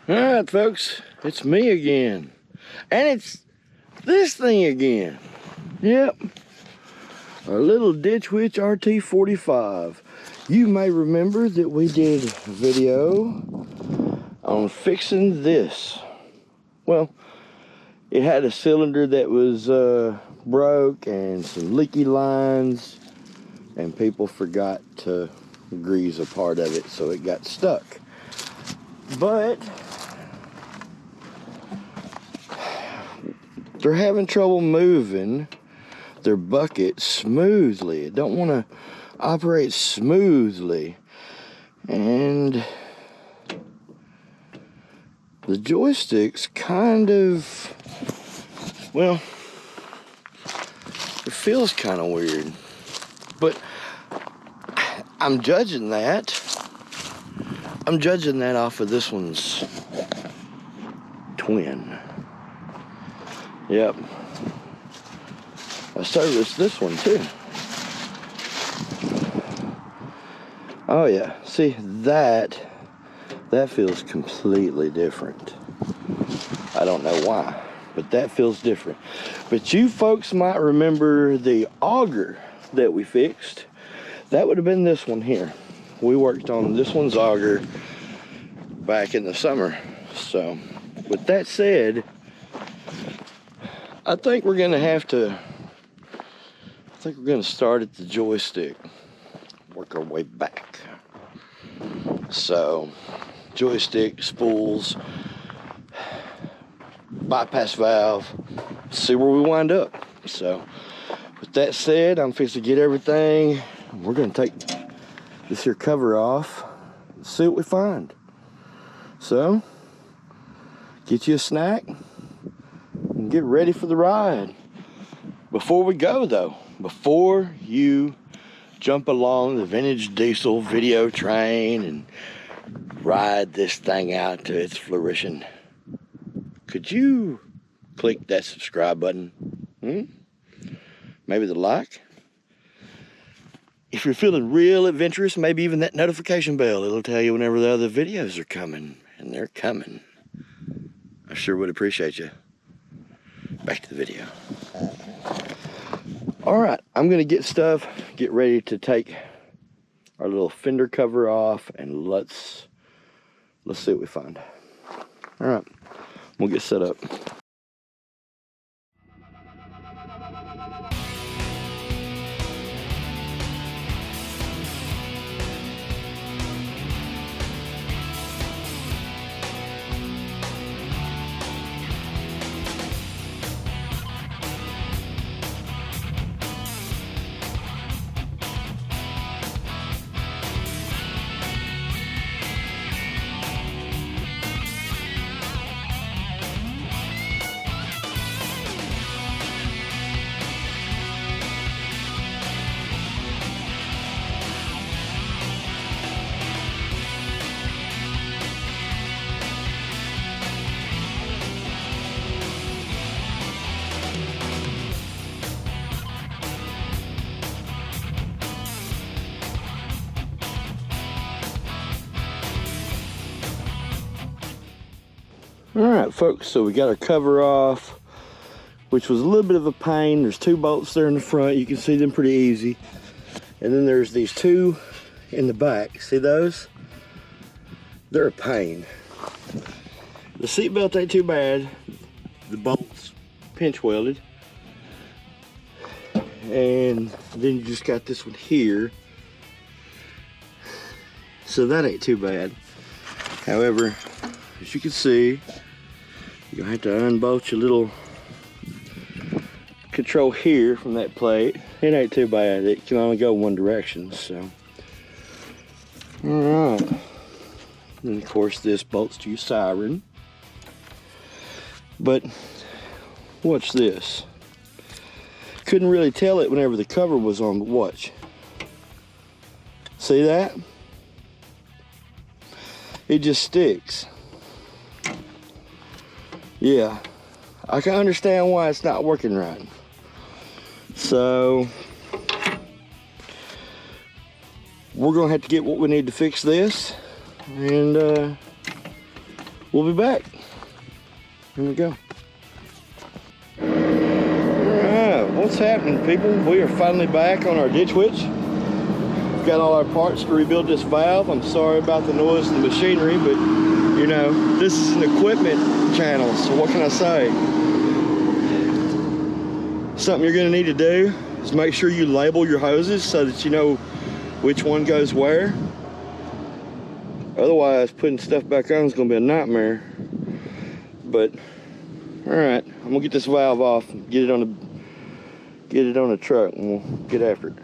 Alright folks, it's me again. And it's this thing again. Yep. Our little Ditchwitch Rt45. You may remember that we did a video on fixing this. Well, it had a cylinder that was broke and some leaky lines, and people forgot to grease a part of it, so it got stuck. But they're having trouble moving their bucket smoothly. It don't want to operate smoothly, and the joystick's kind of, well, it feels kind of weird, but I'm judging that off of this one's twin. Yep. I serviced this one too. Oh yeah, see, that feels completely different. I don't know why, but that feels different. But you folks might remember the auger that we fixed. That would have been this one here. We worked on this one's auger back in the summer. So with that said, I think we're gonna start at the joystick, work our way back. So joystick, spools, bypass valve, see where we wind up. So with that said, I'm fixing to get everything. We're gonna take this here cover off and see what we find. So get you a snack and get ready for the ride. Before we go though, before you jump along the vintage diesel video train and ride this thing out to its fruition, could you click that subscribe button? Maybe the like. If you're feeling real adventurous, maybe even that notification bell. It'll tell you whenever the other videos are coming, and they're coming. I sure would appreciate you. Back to the video. All right, I'm gonna get ready to take our little fender cover off, and let's see what we find. All right, we'll get set up. All right, folks, so we got our cover off, which was a little bit of a pain. There's two bolts there in the front. You can see them pretty easy. And then there's these two in the back. See those? They're a pain. The seat belt ain't too bad. The bolts pinch welded. And then you just got this one here. So that ain't too bad. However, as you can see, you're gonna have to unbolt your little control here from that plate. It ain't too bad. It can only go one direction, so. All right. And of course this bolts to your siren. But watch this. Couldn't really tell it whenever the cover was on, but watch. See that? It just sticks. Yeah, I can understand why it's not working right. So we're gonna have to get what we need to fix this, and we'll be back. Here we go. Alright, what's happening, people? We are finally back on our Ditchwitch. We've got all our parts to rebuild this valve. I'm sorry about the noise and the machinery, but you know, this is an equipment channel, so what can I say? Something you're gonna need to do is make sure you label your hoses so that you know which one goes where. Otherwise, putting stuff back on is gonna be a nightmare. But all right, I'm gonna get this valve off and get it on the truck, and we'll get after it.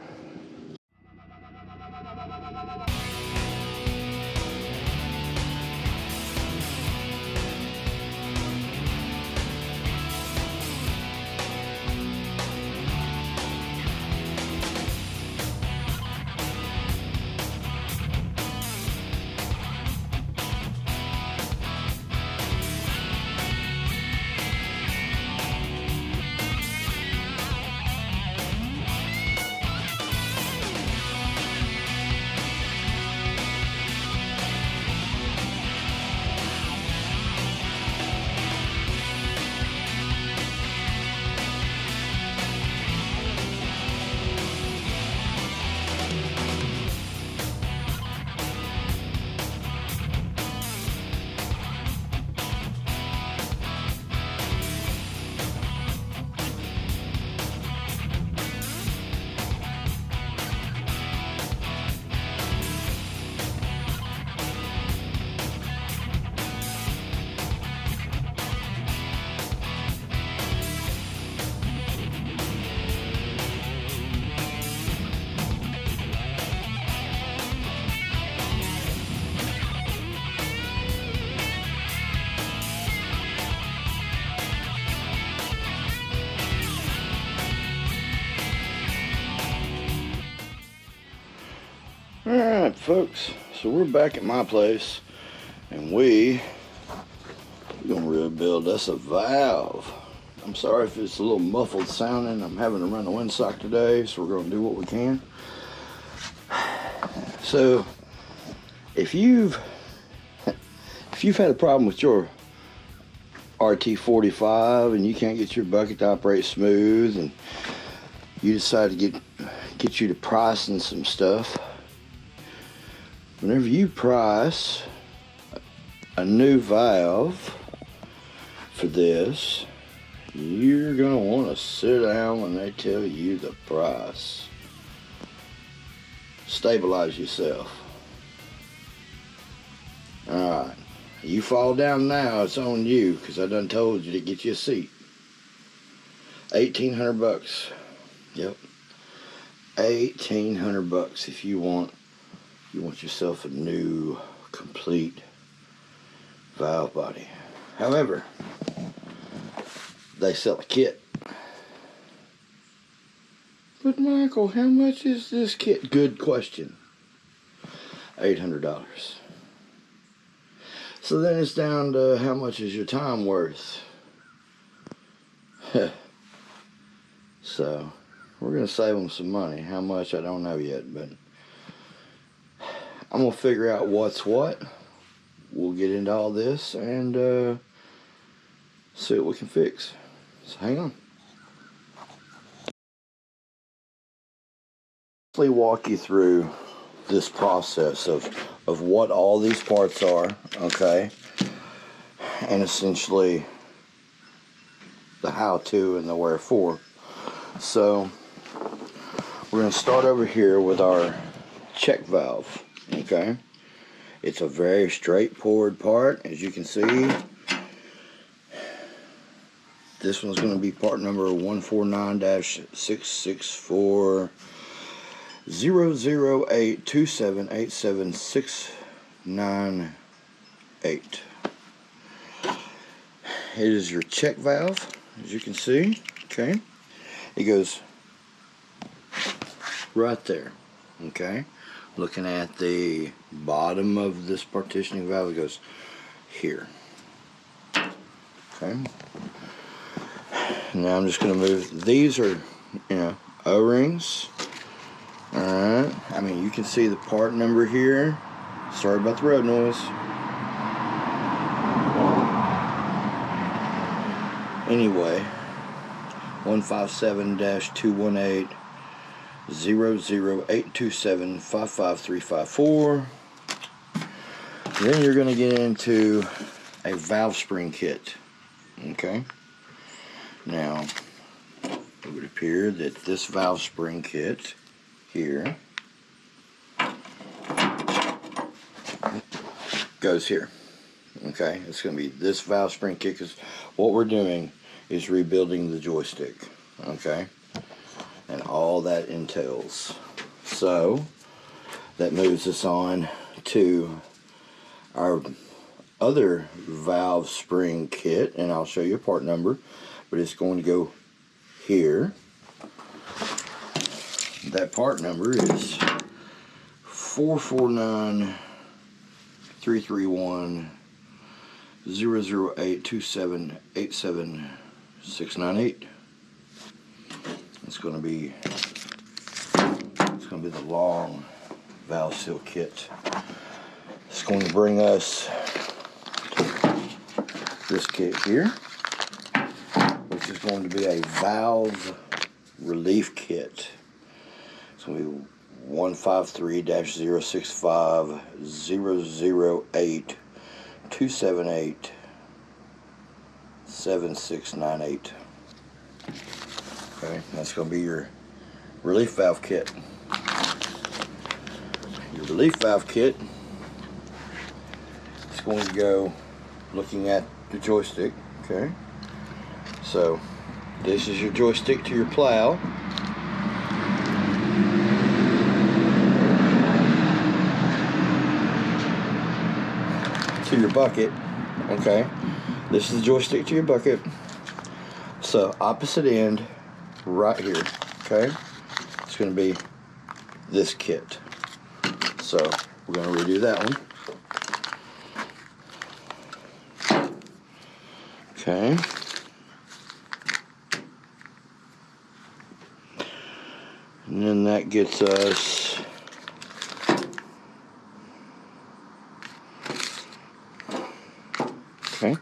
Alright folks, so we're back at my place and we're gonna rebuild us a valve. I'm sorry if it's a little muffled sounding. I'm having to run the windsock today, so we're gonna do what we can. So if you've had a problem with your Rt45 and you can't get your bucket to operate smooth, and you decide to get you to pricing some stuff, whenever you price a new valve for this, you're gonna want to sit down when they tell you the price. Stabilize yourself. Alright, you fall down now, it's on you, because I done told you to get you a seat. 1,800 bucks. Yep, 1,800 bucks if you want yourself a new, complete valve body. However, they sell a kit. But Michael, how much is this kit? Good question. $800. So then it's down to how much is your time worth? So we're gonna save them some money. How much, I don't know yet, but I'm gonna figure out what's what. We'll get into all this and see what we can fix. So hang on. I'll walk you through this process of what all these parts are, okay? And essentially the how-to and the wherefore. So we're gonna start over here with our check valve, okay? It's a very straightforward part, as you can see. This one's going to be part number 149-664-008278769. It is your check valve, as you can see, okay? It goes right there, okay? Looking at the bottom of this partitioning valve, it goes here, okay? Now I'm just going to move, these are, you know, O-rings, alright? I mean, you can see the part number here. Sorry about the road noise. Anyway, 157-218-00827-55354. Then you're going to get into a valve spring kit. Okay. Now, it would appear that this valve spring kit here goes here. Okay, it's going to be this valve spring kit, because what we're doing is rebuilding the joystick. Okay, and all that entails. So that moves us on to our other valve spring kit, and I'll show you a part number, but it's going to go here. That part number is 449-331-008-2787-698. It's going to be the long valve seal kit. It's going to bring us this kit here, which is going to be a valve relief kit. It's going to be 153-065-008-278-7698. Okay, that's going to be your relief valve kit. Your relief valve kit is going to go looking at the joystick. Okay, so this is your joystick to your plow. To your bucket. Okay, this is the joystick to your bucket. So opposite end right here. Okay, it's going to be this kit. So we're going to redo that one. Okay. And then that gets us okay.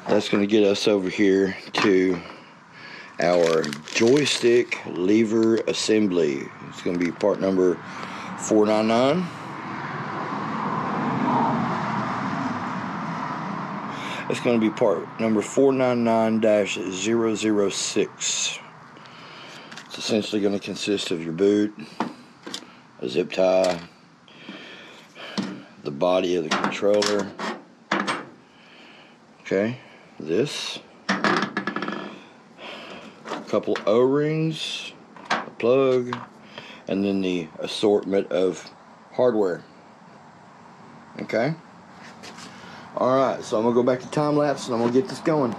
That's going to get us over here to our joystick lever assembly. It's going to be part number 499. It's going to be part number 499-006. It's essentially going to consist of your boot, a zip tie, the body of the controller, okay, this, a couple O-rings, a plug, and then the assortment of hardware. Okay? Alright, so I'm going to go back to time lapse and I'm going to get this going.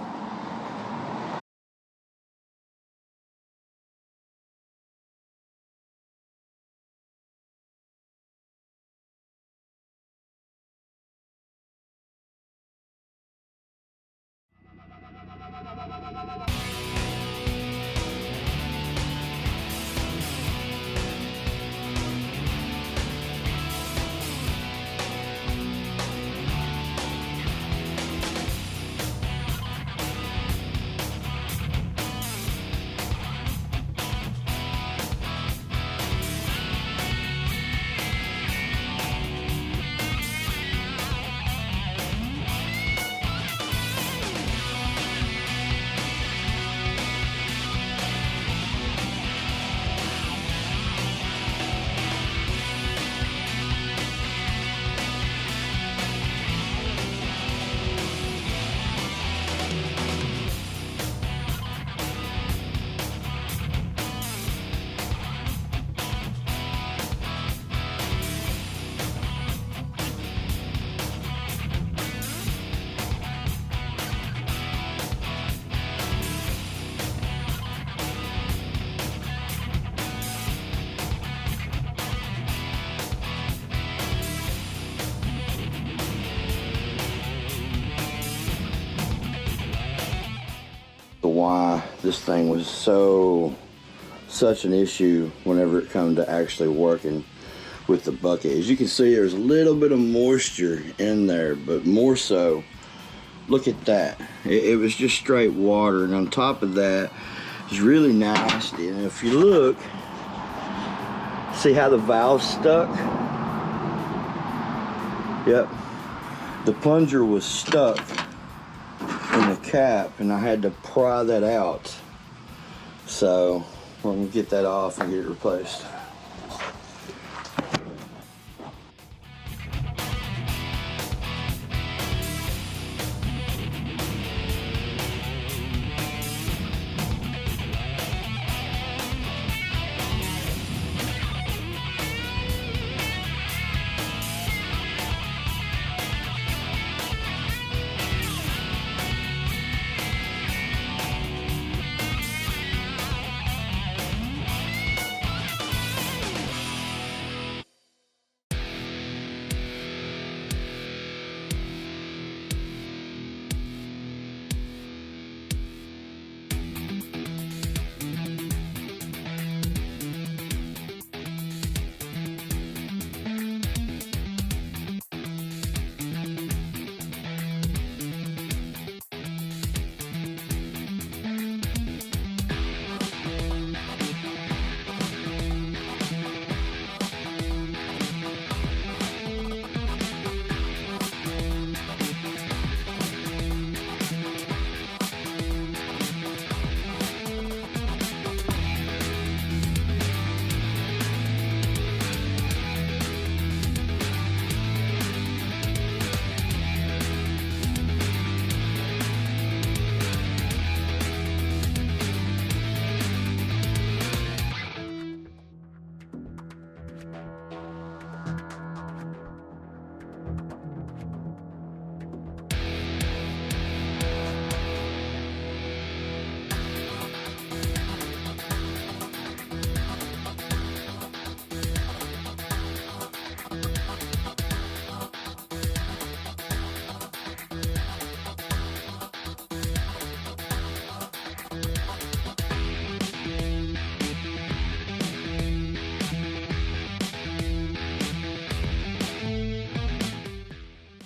Why this thing was such an issue whenever it come to actually working with the bucket. As you can see, there's a little bit of moisture in there, but more so look at that. It was just straight water, and on top of that, it's really nasty. And if you look, see how the valve's stuck? Yep. The plunger was stuck in the cap, and I had to pry that out. So we're gonna get that off and get it replaced.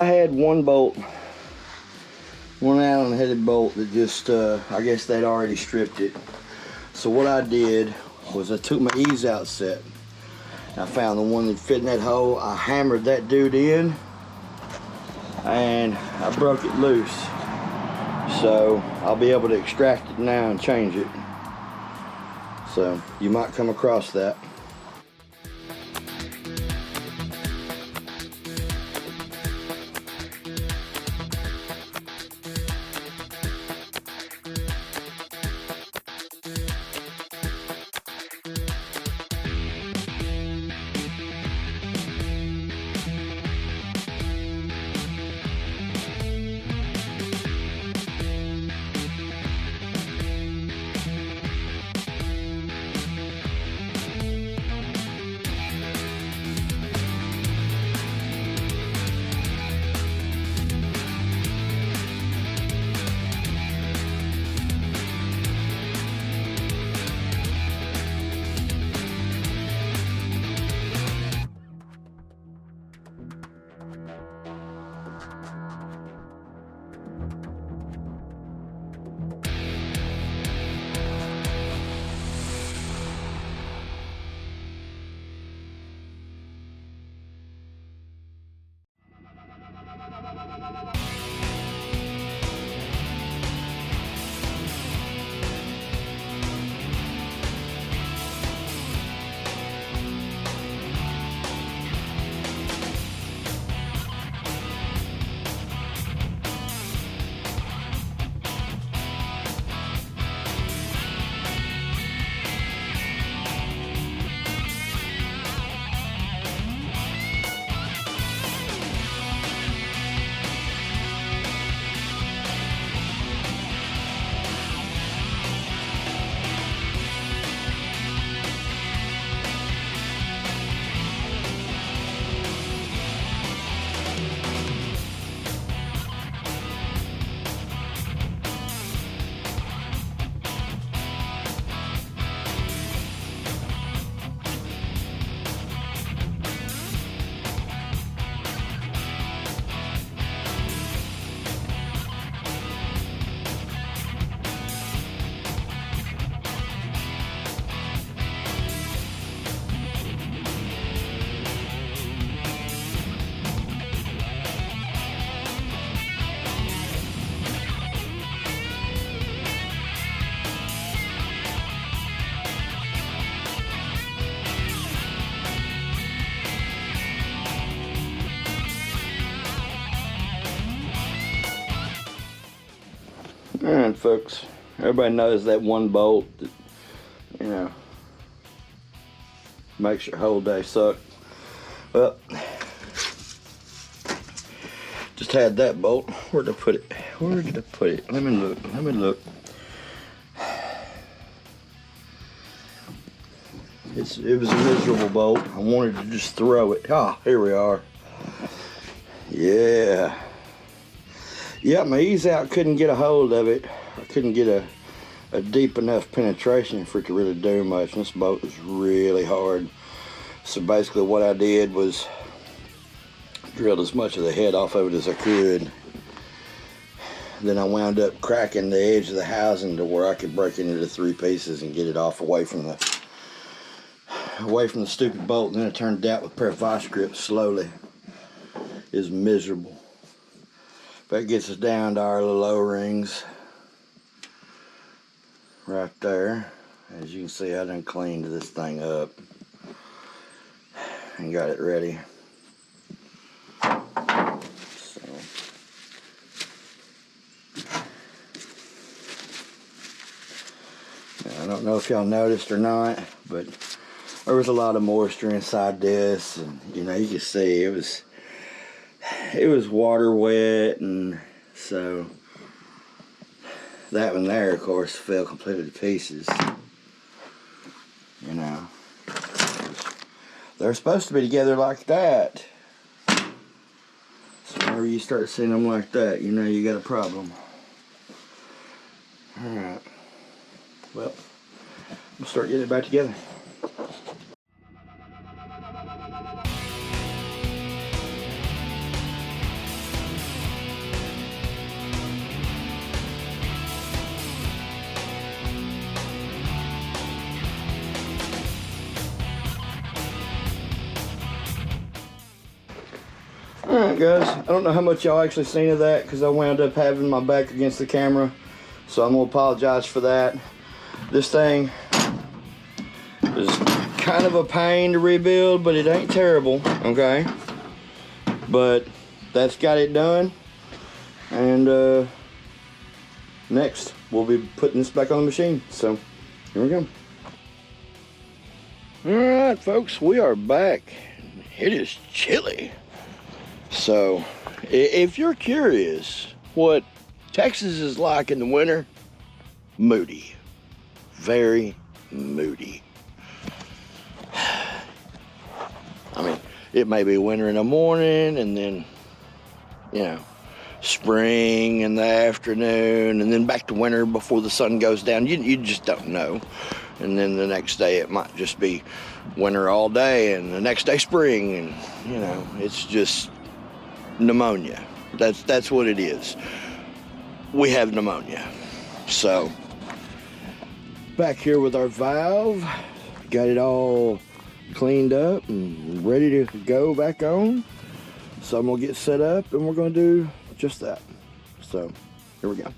I had one bolt, one Allen-headed bolt that just, I guess they'd already stripped it. So what I did was I took my ease out set. I found the one that fit in that hole. I hammered that dude in, and I broke it loose. So I'll be able to extract it now and change it. So you might come across that. folks. Everybody knows that one bolt that, you know, makes your whole day suck. Well, just had that bolt. Where'd I put it? Where did I put it? Let me look. It was a miserable bolt. I wanted to just throw it. Ah, here we are. Yeah. Yeah, my ease out couldn't get a hold of it. I couldn't get a deep enough penetration for it to really do much. And this bolt was really hard. So basically what I did was drilled as much of the head off of it as I could. Then I wound up cracking the edge of the housing to where I could break it into 3 pieces and get it off away from the stupid bolt. And then I turned it out with a pair of vice grips slowly. It was miserable. That gets us down to our little O-rings right there. As you can see, I done cleaned this thing up and got it ready. So, I don't know if y'all noticed or not, but there was a lot of moisture inside this, and you know, you can see it was water wet, and so that one there, of course, fell completely to pieces. You know, they're supposed to be together like that. So whenever you start seeing them like that, you know you got a problem. All right. Well, we'll start getting it back together. Alright guys, I don't know how much y'all actually seen of that because I wound up having my back against the camera, so I'm going to apologize for that. This thing is kind of a pain to rebuild, but it ain't terrible, okay? But that's got it done, and next we'll be putting this back on the machine, so here we go. Alright folks, we are back. It is chilly. So, if you're curious what Texas is like in the winter, moody. Very moody. I mean, it may be winter in the morning, and then, you know, spring in the afternoon, and then back to winter before the sun goes down. You just don't know. And then the next day it might just be winter all day, and the next day spring, and, you know, it's just pneumonia. That's what it is. We have pneumonia. So back here with our valve, got it all cleaned up and ready to go back on. So I'm gonna get set up and we're gonna do just that. So here we go.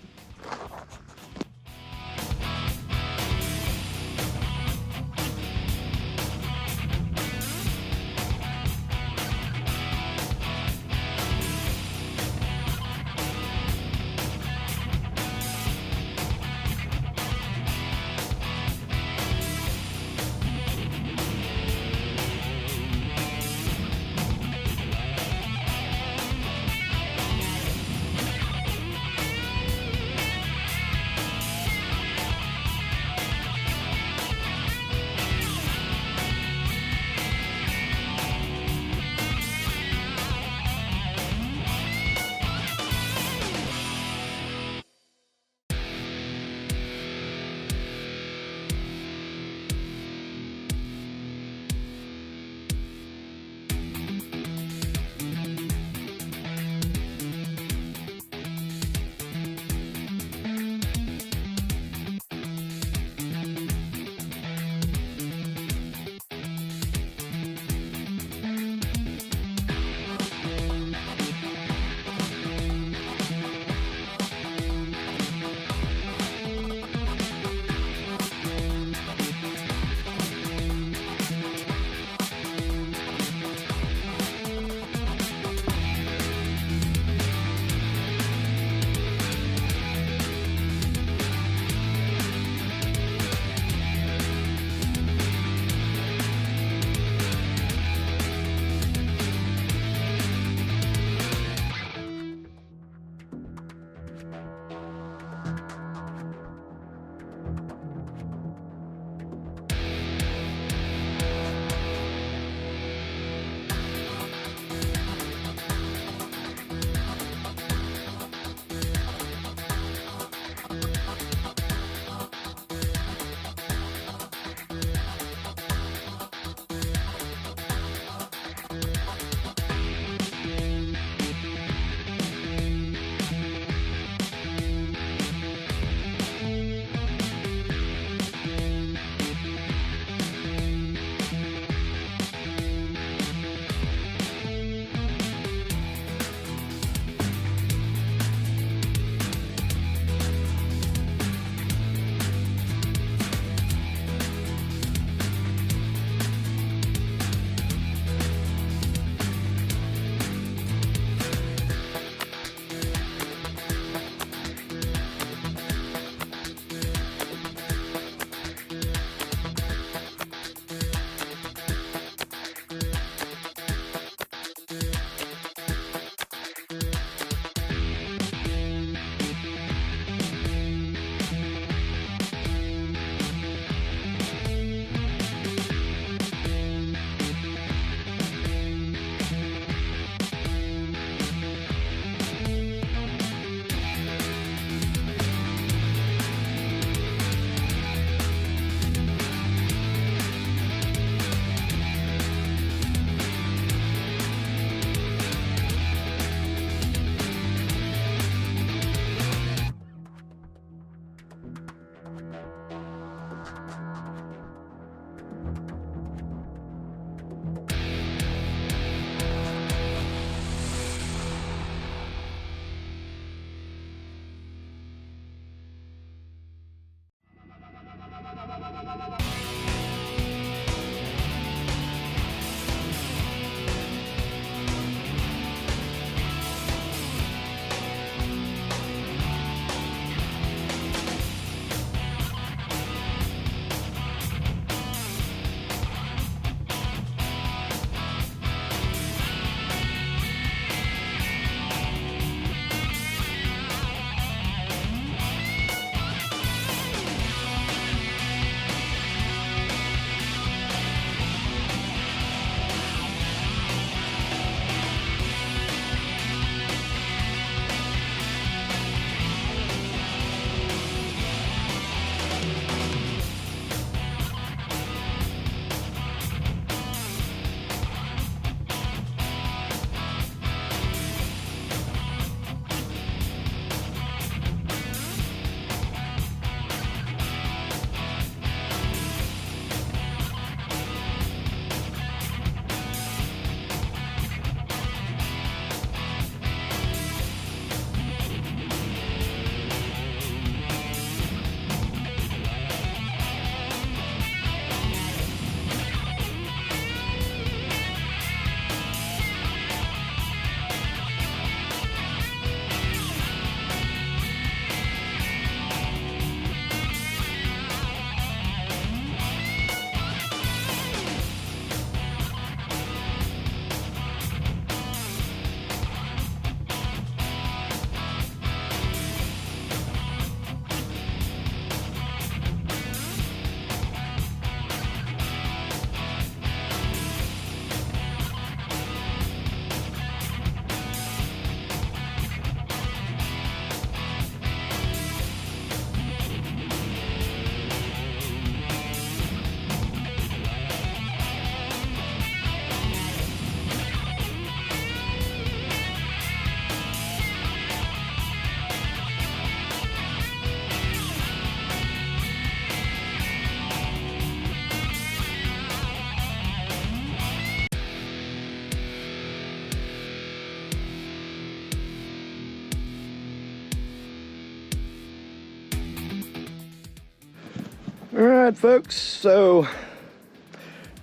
Alright folks, so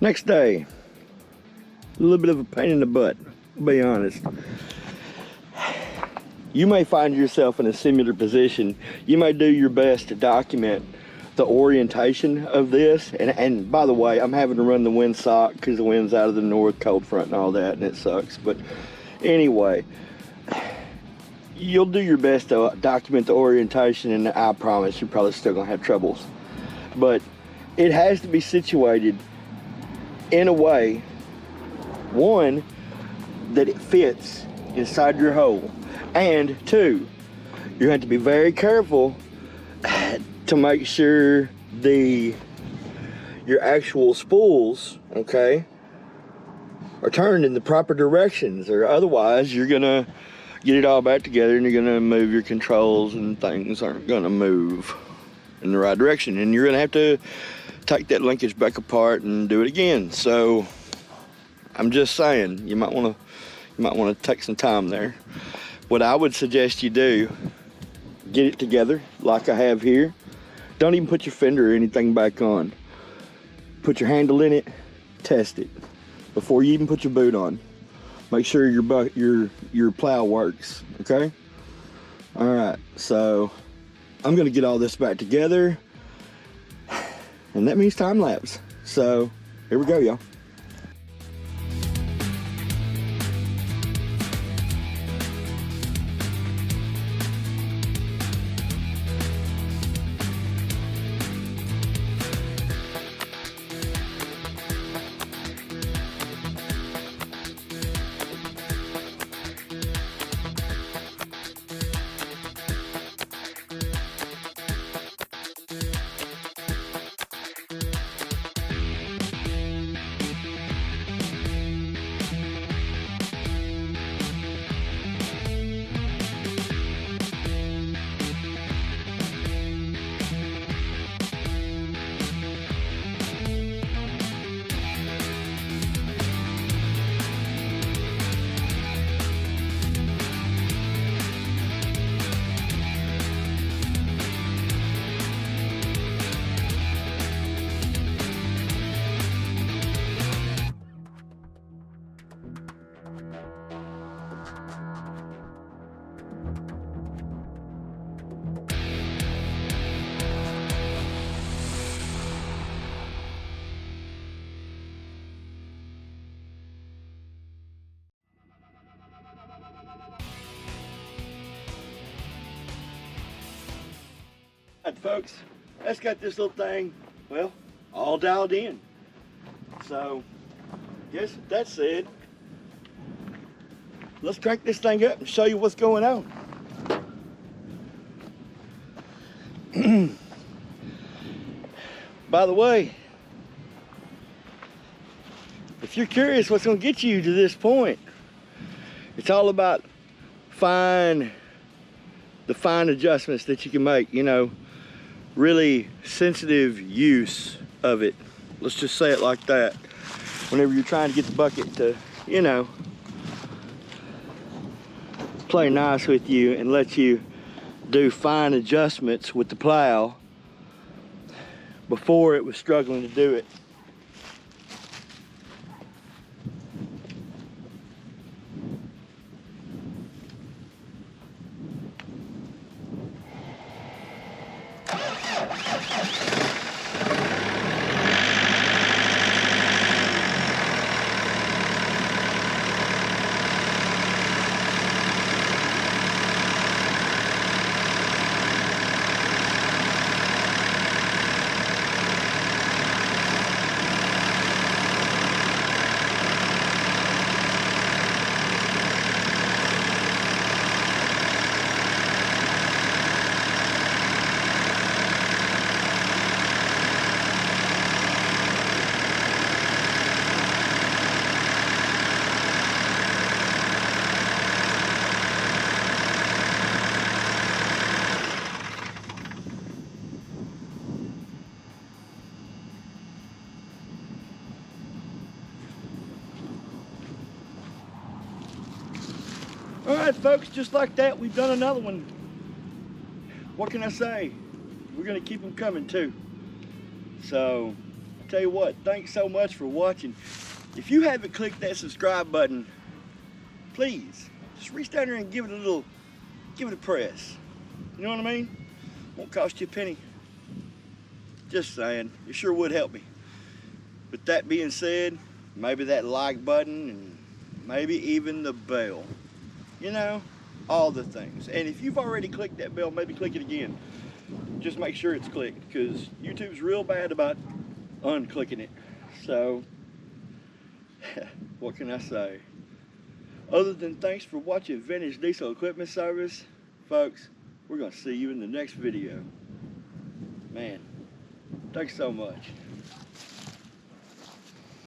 next day, a little bit of a pain in the butt, I'll be honest. You may find yourself in a similar position. You may do your best to document the orientation of this, and by the way, I'm having to run the windsock because the wind's out of the north, cold front and all that, and it sucks. But anyway, you'll do your best to document the orientation, and I promise you're probably still gonna have troubles. But it has to be situated in a way, one, that it fits inside your hole, and two, you have to be very careful to make sure your actual spools, okay, are turned in the proper directions, or otherwise you're gonna get it all back together and you're gonna move your controls and things aren't gonna move in the right direction, and you're gonna have to take that linkage back apart and do it again. So I'm just saying, you might want to take some time there. What I would suggest you do, get it together like I have here. Don't even put your fender or anything back on. Put your handle in it, test it before you even put your boot on. Make sure your plow works, okay? All right, so I'm gonna get all this back together, and that means time lapse. So here we go, y'all. Folks, that's got this little thing, well, all dialed in. So, guess with that said, let's crank this thing up and show you what's going on. By the way, if you're curious what's going to get you to this point, it's all about the fine adjustments that you can make, you know, really sensitive use of it. Let's just say it like that. Whenever you're trying to get the bucket to, you know, play nice with you and let you do fine adjustments with the plow before it was struggling to do it. All right, folks, just like that, we've done another one. What can I say? We're gonna keep them coming too. So, I tell you what, thanks so much for watching. If you haven't clicked that subscribe button, please, just reach down there and give it a press. You know what I mean? Won't cost you a penny. Just saying, it sure would help me. With that being said, maybe that like button and maybe even the bell. You know, all the things. And if you've already clicked that bell, maybe click it again. Just make sure it's clicked, because YouTube's real bad about unclicking it. So, what can I say? Other than thanks for watching Vintage Diesel Equipment Service, folks, we're going to see you in the next video. Man, thanks so much.